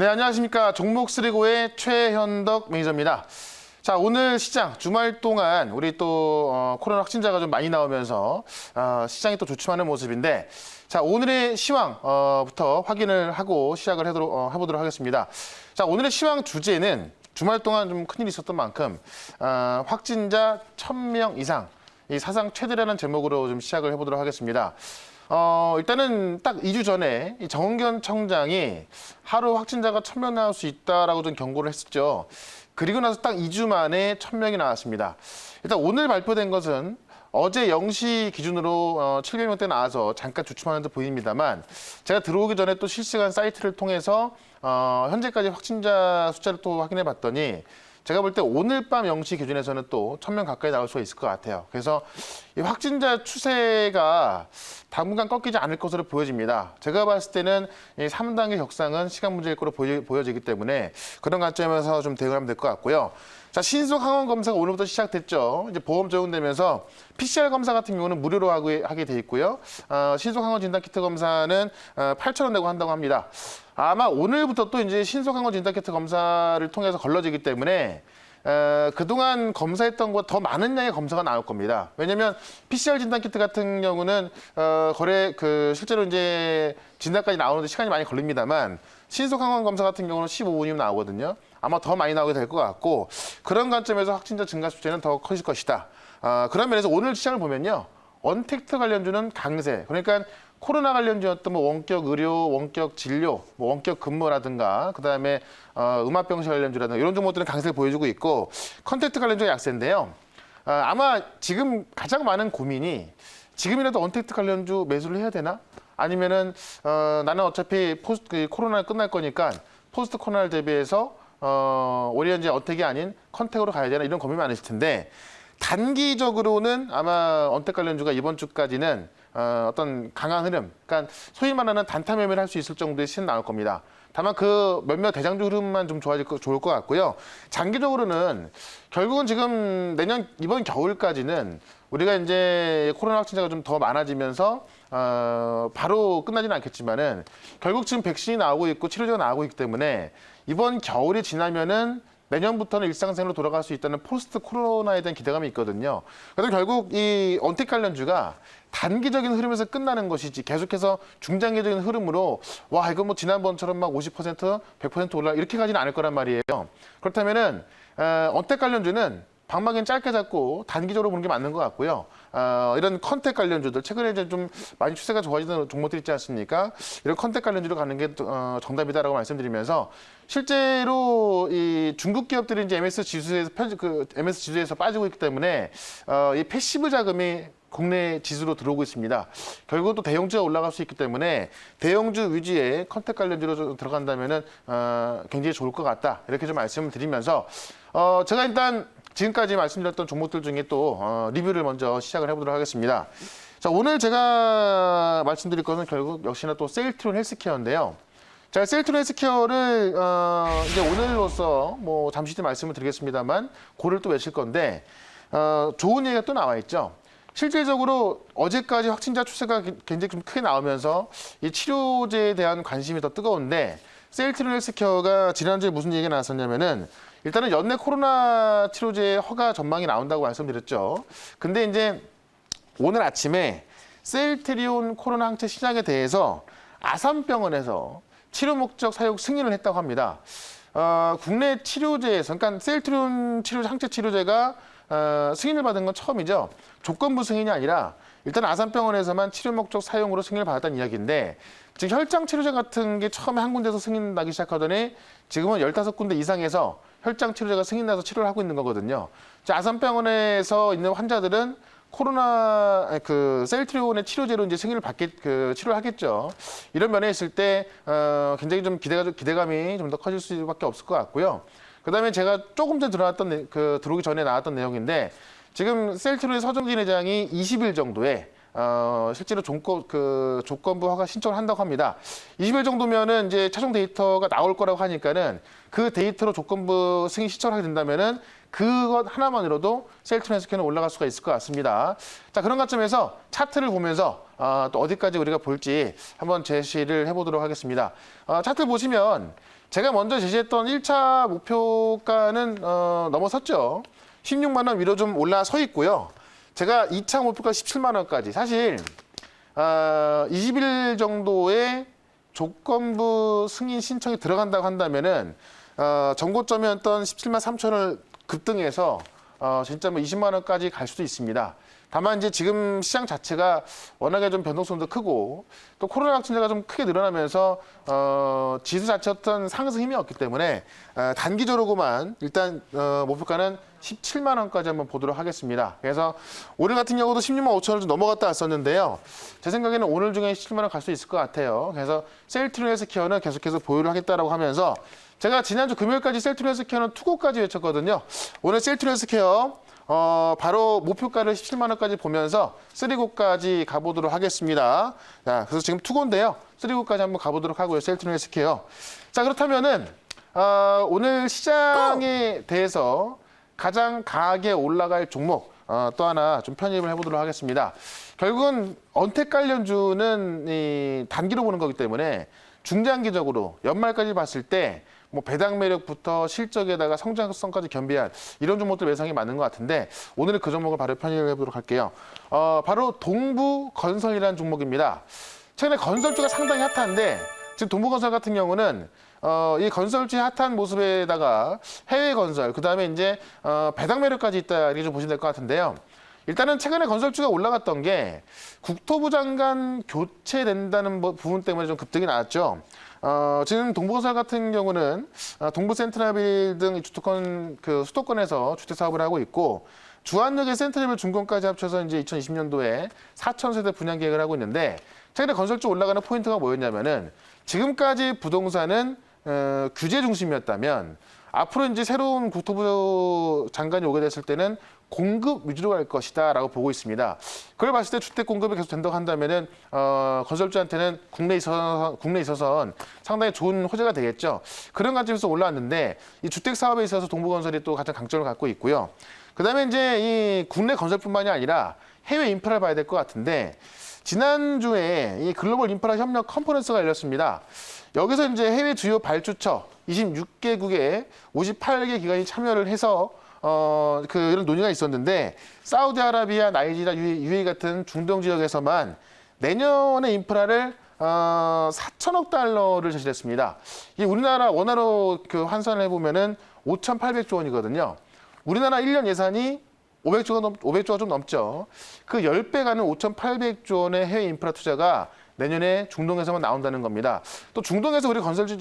네, 안녕하십니까. 종목365의 최현덕 매니저입니다. 자, 오늘 시장 주말 동안 우리 또 코로나 확진자가 좀 많이 나오면서 시장이 또 주춤하는 모습인데, 자, 오늘의 시황부터 확인을 하고 시작을 해보도록 하겠습니다. 자, 오늘의 시황 주제는 주말 동안 좀 큰일이 있었던 만큼 확진자 1000명 이상, 이 사상 최대라는 제목으로 좀 시작을 해보도록 하겠습니다. 일단은 딱 2주 전에 이 정은경 청장이 하루 확진자가 1000명 나올 수 있다라고 좀 경고를 했었죠. 그리고 나서 딱 2주 만에 1000명이 나왔습니다. 일단 오늘 발표된 것은 어제 0시 기준으로 700명대 나와서 잠깐 주춤하는 듯 보입니다만, 제가 들어오기 전에 또 실시간 사이트를 통해서 현재까지 확진자 숫자를 또 확인해 봤더니, 제가 볼 때 오늘 밤 0시 기준에서는 또 1000명 가까이 나올 수가 있을 것 같아요. 그래서 이 확진자 추세가 당분간 꺾이지 않을 것으로 보여집니다. 제가 봤을 때는 이 3단계 격상은 시간 문제일 거로 보여지기 때문에 그런 관점에서 좀 대응하면 될 것 같고요. 자, 신속 항원 검사가 오늘부터 시작됐죠. 이제 보험 적용되면서 PCR 검사 같은 경우는 무료로 하게 돼 있고요. 신속 항원 진단 키트 검사는 8,000원 내고 한다고 합니다. 아마 오늘부터 또 이제 신속 항원 진단 키트 검사를 통해서 걸러지기 때문에 그동안 검사했던 것 더 많은 양의 검사가 나올 겁니다. 왜냐하면 PCR 진단 키트 같은 경우는 실제로 이제 진단까지 나오는데 시간이 많이 걸립니다만, 신속 항원 검사 같은 경우는 15분이면 나오거든요. 아마 더 많이 나오게 될 것 같고, 그런 관점에서 확진자 증가 수치는 더 커질 것이다. 그런 면에서 오늘 시장을 보면요, 언택트 관련주는 강세. 그러니까 코로나 관련주였던 뭐 원격 의료, 원격 진료, 뭐 원격 근무라든가, 그다음에 음압병실 관련주라든가 이런 종목들은 강세를 보여주고 있고, 컨택트 관련주가 약세인데요. 아마 지금 가장 많은 고민이, 지금이라도 언택트 관련주 매수를 해야 되나? 아니면은 나는 어차피 코로나 끝날 거니까 포스트 코로나를 대비해서 오히려 이제 언택이 아닌 컨택으로 가야 되나, 이런 고민이 많으실 텐데, 단기적으로는 아마 언택 관련주가 이번 주까지는 어떤 강한 흐름, 그러니까 소위 말하는 단타 매매를 할 수 있을 정도의 시는 나올 겁니다. 다만 그 몇몇 대장주 흐름만 좀 좋을 것 같고요. 장기적으로는 결국은 지금 이번 겨울까지는 우리가 이제 코로나 확진자가 좀 더 많아지면서 바로 끝나지는 않겠지만은, 결국 지금 백신이 나오고 있고 치료제가 나오고 있기 때문에 이번 겨울이 지나면은 내년부터는 일상생활로 돌아갈 수 있다는 포스트 코로나에 대한 기대감이 있거든요. 그래서 결국 이 언택 관련주가 단기적인 흐름에서 끝나는 것이지, 계속해서 중장기적인 흐름으로 이거 뭐 지난번처럼 막 50%, 100% 올라 이렇게 가지는 않을 거란 말이에요. 그렇다면은 언택 관련주는 방망이는 짧게 잡고 단기적으로 보는 게 맞는 것 같고요. 이런 컨택 관련주들, 최근에 이제 좀 많이 추세가 좋아지는 종목들이 있지 않습니까? 이런 컨택 관련주로 가는 게 정답이다라고 말씀드리면서, 실제로 이 중국 기업들이 이제 MS 지수에서 빠지고 있기 때문에 이 패시브 자금이 국내 지수로 들어오고 있습니다. 결국 또 대형주가 올라갈 수 있기 때문에 대형주 위주의 컨택 관련주로 들어간다면은 굉장히 좋을 것 같다, 이렇게 좀 말씀을 드리면서, 제가 일단 지금까지 말씀드렸던 종목들 중에 또 리뷰를 먼저 시작을 해보도록 하겠습니다. 자, 오늘 제가 말씀드릴 것은 결국 역시나 또 셀트리온 헬스케어인데요. 자, 셀트리온 헬스케어를 이제 오늘로서 뭐 잠시 뒤에 말씀을 드리겠습니다만, 고를 또 외칠 건데, 좋은 얘기가 또 나와 있죠. 실질적으로 어제까지 확진자 추세가 굉장히 좀 크게 나오면서 이 치료제에 대한 관심이 더 뜨거운데, 셀트리온 헬스케어가 지난주에 무슨 얘기가 나왔었냐면은, 일단은 연내 코로나 치료제 허가 전망이 나온다고 말씀드렸죠. 근데 이제 오늘 아침에 셀트리온 코로나 항체 시장에 대해서 아산병원에서 치료 목적 사용 승인을 했다고 합니다. 국내 치료제에서, 그러니까 셀트리온 항체 치료제가 승인을 받은 건 처음이죠. 조건부 승인이 아니라 일단 아산병원에서만 치료 목적 사용으로 승인을 받았다는 이야기인데, 지금 혈장 치료제 같은 게 처음에 한 군데서 승인 나기 시작하더니 지금은 15군데 이상에서 혈장 치료제가 승인 나서 치료를 하고 있는 거거든요. 아산병원에서 있는 환자들은 코로나 셀트리온의 치료제로 이제 승인을 치료를 하겠죠. 이런 면에 있을 때 굉장히 좀 기대감이 좀 더 커질 수밖에 없을 것 같고요. 그다음에 제가 조금 전에 들어오기 전에 나왔던 내용인데, 지금 셀트리온의 서정진 회장이 20일 정도에 실제로 조건부 허가 신청을 한다고 합니다. 20일 정도면은 이제 최종 데이터가 나올 거라고 하니까는 그 데이터로 조건부 승인 신청을 하게 된다면은 그것 하나만으로도 셀트리온 헬스케어는 올라갈 수가 있을 것 같습니다. 자, 그런 관점에서 차트를 보면서 또 어디까지 우리가 볼지 한번 제시를 해보도록 하겠습니다. 차트 보시면 제가 먼저 제시했던 1차 목표가는 넘어섰죠. 16만 원 위로 좀 올라서 있고요. 제가 2차 목표가 17만 원까지 사실 20일 정도의 조건부 승인 신청이 들어간다고 한다면은 전고점이었던 17만 3천을 급등해서 진짜 뭐 20만 원까지 갈 수도 있습니다. 다만 이제 지금 시장 자체가 워낙에 좀 변동성도 크고 또 코로나 확진자가 좀 크게 늘어나면서 지수 자체 어떤 상승 힘이 없기 때문에 단기적으로만 일단 목표가는 17만 원까지 한번 보도록 하겠습니다. 그래서 오늘 같은 경우도 16만 5천 원을 좀 넘어갔다 왔었는데요. 제 생각에는 오늘 중에 17만 원 갈 수 있을 것 같아요. 그래서 셀트리온 헬스케어는 계속해서 보유를 하겠다라고 하면서 제가 지난주 금요일까지 셀트리온 헬스케어는 투고까지 외쳤거든요. 오늘 셀트리온 헬스케어 바로 목표가를 17만 원까지 보면서 3고까지 가보도록 하겠습니다. 자, 그래서 지금 투고인데요. 3고까지 한번 가보도록 하고요. 셀트리온 헬스케어. 자, 그렇다면은 오늘 시장에 대해서 가장 강하게 올라갈 종목 또 하나 좀 편입을 해보도록 하겠습니다. 결국은 언택 관련주는 이 단기로 보는 거기 때문에 중장기적으로 연말까지 봤을 때 뭐 배당 매력부터 실적에다가 성장성까지 겸비한 이런 종목들 매상이 맞는 것 같은데 오늘은 그 종목을 바로 편입을 해보도록 할게요. 바로 동부건설이라는 종목입니다. 최근에 건설주가 상당히 핫한데 지금 동부건설 같은 경우는 이 건설주의 핫한 모습에다가 해외 건설, 그 다음에 이제 배당 매력까지 있다 이렇게 좀 보시면 될 것 같은데요. 일단은 최근에 건설주가 올라갔던 게 국토부 장관 교체된다는 부분 때문에 좀 급등이 나왔죠. 지금 동부건설 같은 경우는 동부 센트럴빌딩 주택권 수도권에서 주택 사업을 하고 있고 주안역의 센트럴빌 준공까지 합쳐서 이제 2020년도에 4,000세대 분양 계획을 하고 있는데 최근에 건설주 올라가는 포인트가 뭐였냐면은 지금까지 부동산은 규제 중심이었다면 앞으로 이제 새로운 국토부 장관이 오게 됐을 때는 공급 위주로 갈 것이다라고 보고 있습니다. 그걸 봤을 때 주택 공급이 계속 된다고 한다면은 건설주한테는 국내에 있어서는 상당히 좋은 호재가 되겠죠. 그런 관점에서 올라왔는데 이 주택 사업에 있어서 동부건설이 또 가장 강점을 갖고 있고요. 그다음에 이제 이 국내 건설뿐만이 아니라 해외 인프라를 봐야 될 것 같은데 지난주에 이 글로벌 인프라 협력 컨퍼런스가 열렸습니다. 여기서 이제 해외 주요 발주처 26개국의 58개 기관이 참여를 해서 이런 논의가 있었는데 사우디아라비아, 나이지리아, UAE 같은 중동 지역에서만 내년에 인프라를 4천억 달러를 제시했습니다. 이 우리나라 원화로 환산을 해보면은 5,800조 원이거든요. 우리나라 1년 예산이 500조가 좀 넘죠. 그 10배 가는 5,800조 원의 해외 인프라 투자가 내년에 중동에서만 나온다는 겁니다. 또 중동에서 우리 건설이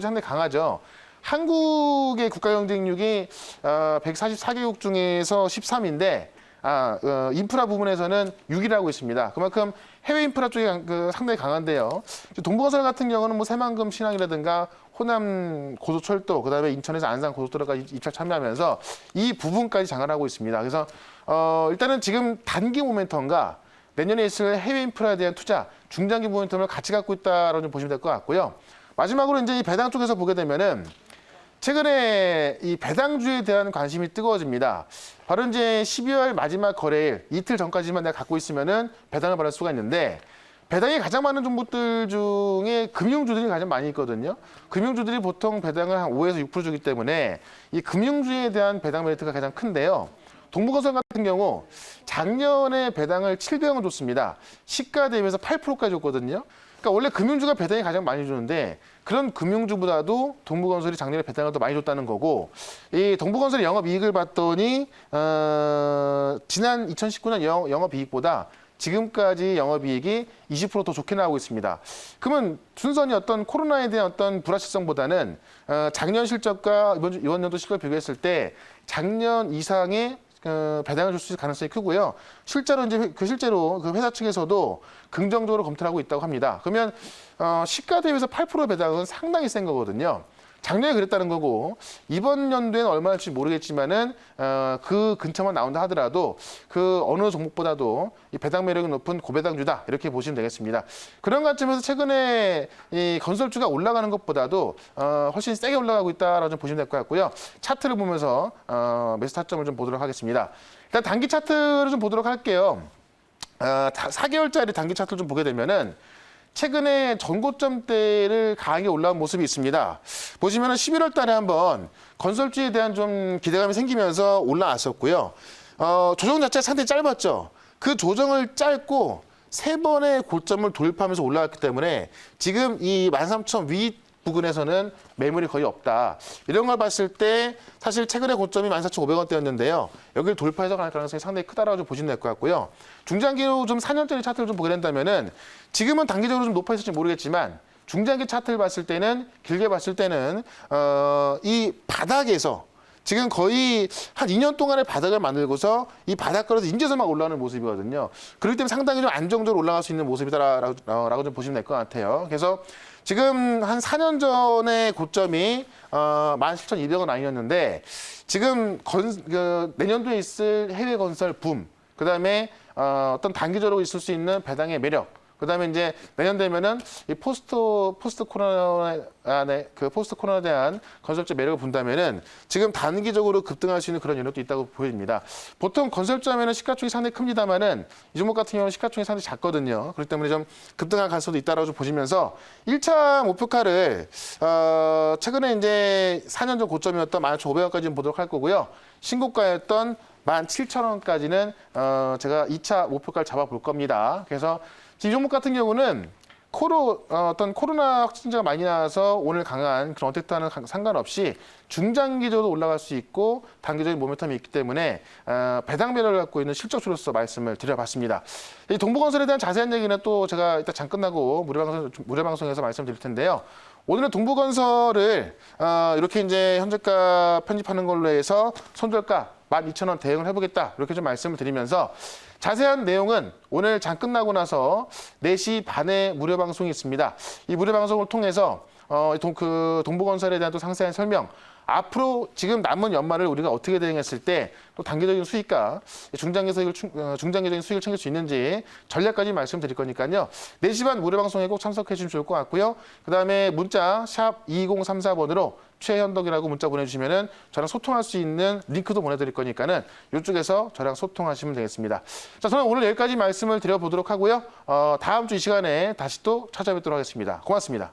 상당히 강하죠. 한국의 국가 경쟁력이 144개국 중에서 13인데 인프라 부분에서는 6위라고 있습니다. 그만큼 해외 인프라 쪽이 상당히 강한데요. 동부건설 같은 경우는 뭐 새만금 신항이라든가 호남 고속철도, 그다음에 인천에서 안산 고속도로까지 입찰 참여하면서 이 부분까지 장악하고 있습니다. 그래서 일단은 지금 단기 모멘텀과 내년에 있을 해외 인프라에 대한 투자, 중장기 모멘텀을 같이 갖고 있다라고 좀 보시면 될 것 같고요. 마지막으로 이제 이 배당 쪽에서 보게 되면은 최근에 이 배당주에 대한 관심이 뜨거워집니다. 바로 이제 12월 마지막 거래일 이틀 전까지만 내가 갖고 있으면은 배당을 받을 수가 있는데 배당이 가장 많은 종목들 중에 금융주들이 가장 많이 있거든요. 금융주들이 보통 배당을 한 5에서 6% 주기 때문에 이 금융주에 대한 배당 메리트가 가장 큰데요. 동부건설 같은 경우 작년에 배당을 700원 줬습니다. 시가 대비해서 8%까지 줬거든요. 그러니까 원래 금융주가 배당이 가장 많이 주는데 그런 금융주보다도 동부건설이 작년에 배당을 더 많이 줬다는 거고 이 동부건설의 영업이익을 봤더니 지난 2019년 영업이익보다 지금까지 영업이익이 20% 더 좋게 나오고 있습니다. 그러면 순전히 어떤 코로나에 대한 어떤 불확실성보다는 작년 실적과 이번 연도 실적을 비교했을 때 작년 이상의 배당을 줄 수 있을 가능성이 크고요. 실제로 그 회사 측에서도 긍정적으로 검토를 하고 있다고 합니다. 그러면 시가 대비해서 8% 배당은 상당히 센 거거든요. 작년에 그랬다는 거고 이번 연도에는 얼마일지 모르겠지만은 그 근처만 나온다 하더라도 그 어느 종목보다도 이 배당 매력이 높은 고배당주다 이렇게 보시면 되겠습니다. 그런 관점에서 최근에 이 건설주가 올라가는 것보다도 훨씬 세게 올라가고 있다라고 좀 보시면 될 것 같고요. 차트를 보면서 매수 타점을 좀 보도록 하겠습니다. 일단 단기 차트를 좀 보도록 할게요. 4개월짜리 단기 차트를 좀 보게 되면은 최근에 전고점대를 강하게 올라온 모습이 있습니다. 보시면은 11월 달에 한번 건설주에 대한 좀 기대감이 생기면서 올라왔었고요. 조정 자체가 상당히 짧았죠. 그 조정을 짧고 세 번의 고점을 돌파하면서 올라왔기 때문에 지금 이 13,000 위 부근에서는 매물이 거의 없다. 이런 걸 봤을 때 사실 최근의 고점이 14,500원대였는데요. 여기를 돌파해서 갈 가능성이 상당히 크다라고 좀 보시면 될 것 같고요. 중장기로 좀 4년짜리 차트를 좀 보게 된다면은 지금은 단기적으로 좀 높아 있을지 모르겠지만 중장기 차트를 봤을 때는 길게 봤을 때는 이 바닥에서 지금 거의 한 2년 동안의 바닥을 만들고서 이 바닥걸어서 인제서 막 올라오는 모습이거든요. 그렇기 때문에 상당히 좀 안정적으로 올라갈 수 있는 모습이다라고 좀 보시면 될 것 같아요. 그래서 지금 한 4년 전의 고점이 17,200원 라인이었는데 지금 내년도에 있을 해외 건설 붐, 그다음에 어떤 단기적으로 있을 수 있는 배당의 매력, 그다음에 이제 내년 되면은 이 포스트 코로나에 대한 건설주 매력을 본다면은 지금 단기적으로 급등할 수 있는 그런 여력도 있다고 보입니다. 보통 건설주하면은 시가총이 상당히 큽니다만은 이 종목 같은 경우는 시가총이 상당히 작거든요. 그렇기 때문에 좀 급등할 가능성도 있다라고 좀 보시면서 1차 목표가를 최근에 이제 4년 전 고점이었던 11,500원까지 보도록 할 거고요. 신고가였던 17,000원까지는 제가 2차 목표가를 잡아볼 겁니다. 그래서 이 종목 같은 경우는 어떤 코로나 확진자가 많이 나와서 오늘 강한 그런 어택트와는 상관없이 중장기적으로 올라갈 수 있고 단기적인 모멘텀이 있기 때문에 배당 매력을 갖고 있는 실적주로서 말씀을 드려봤습니다. 이 동부건설에 대한 자세한 얘기는 또 제가 이따 장 끝나고 무료 방송에서 말씀드릴 텐데요. 오늘은 동부건설을 이렇게 이제 현재가 편집하는 걸로 해서 손절가 12,000원 대응을 해보겠다 이렇게 좀 말씀을 드리면서 자세한 내용은 오늘 장 끝나고 나서 4시 반에 무료 방송이 있습니다. 이 무료 방송을 통해서 동부건설에 대한 또 상세한 설명, 앞으로 지금 남은 연말을 우리가 어떻게 대응했을 때 또 단기적인 수익과 중장기적인 수익을 챙길 수 있는지 전략까지 말씀드릴 거니까요. 4시 반 무료 방송에 꼭 참석해 주시면 좋을 것 같고요. 그다음에 문자 샵 2034번으로 최현덕이라고 문자 보내주시면은 저랑 소통할 수 있는 링크도 보내드릴 거니까는 이쪽에서 저랑 소통하시면 되겠습니다. 자, 저는 오늘 여기까지 말씀을 드려보도록 하고요. 다음 주 이 시간에 다시 또 찾아뵙도록 하겠습니다. 고맙습니다.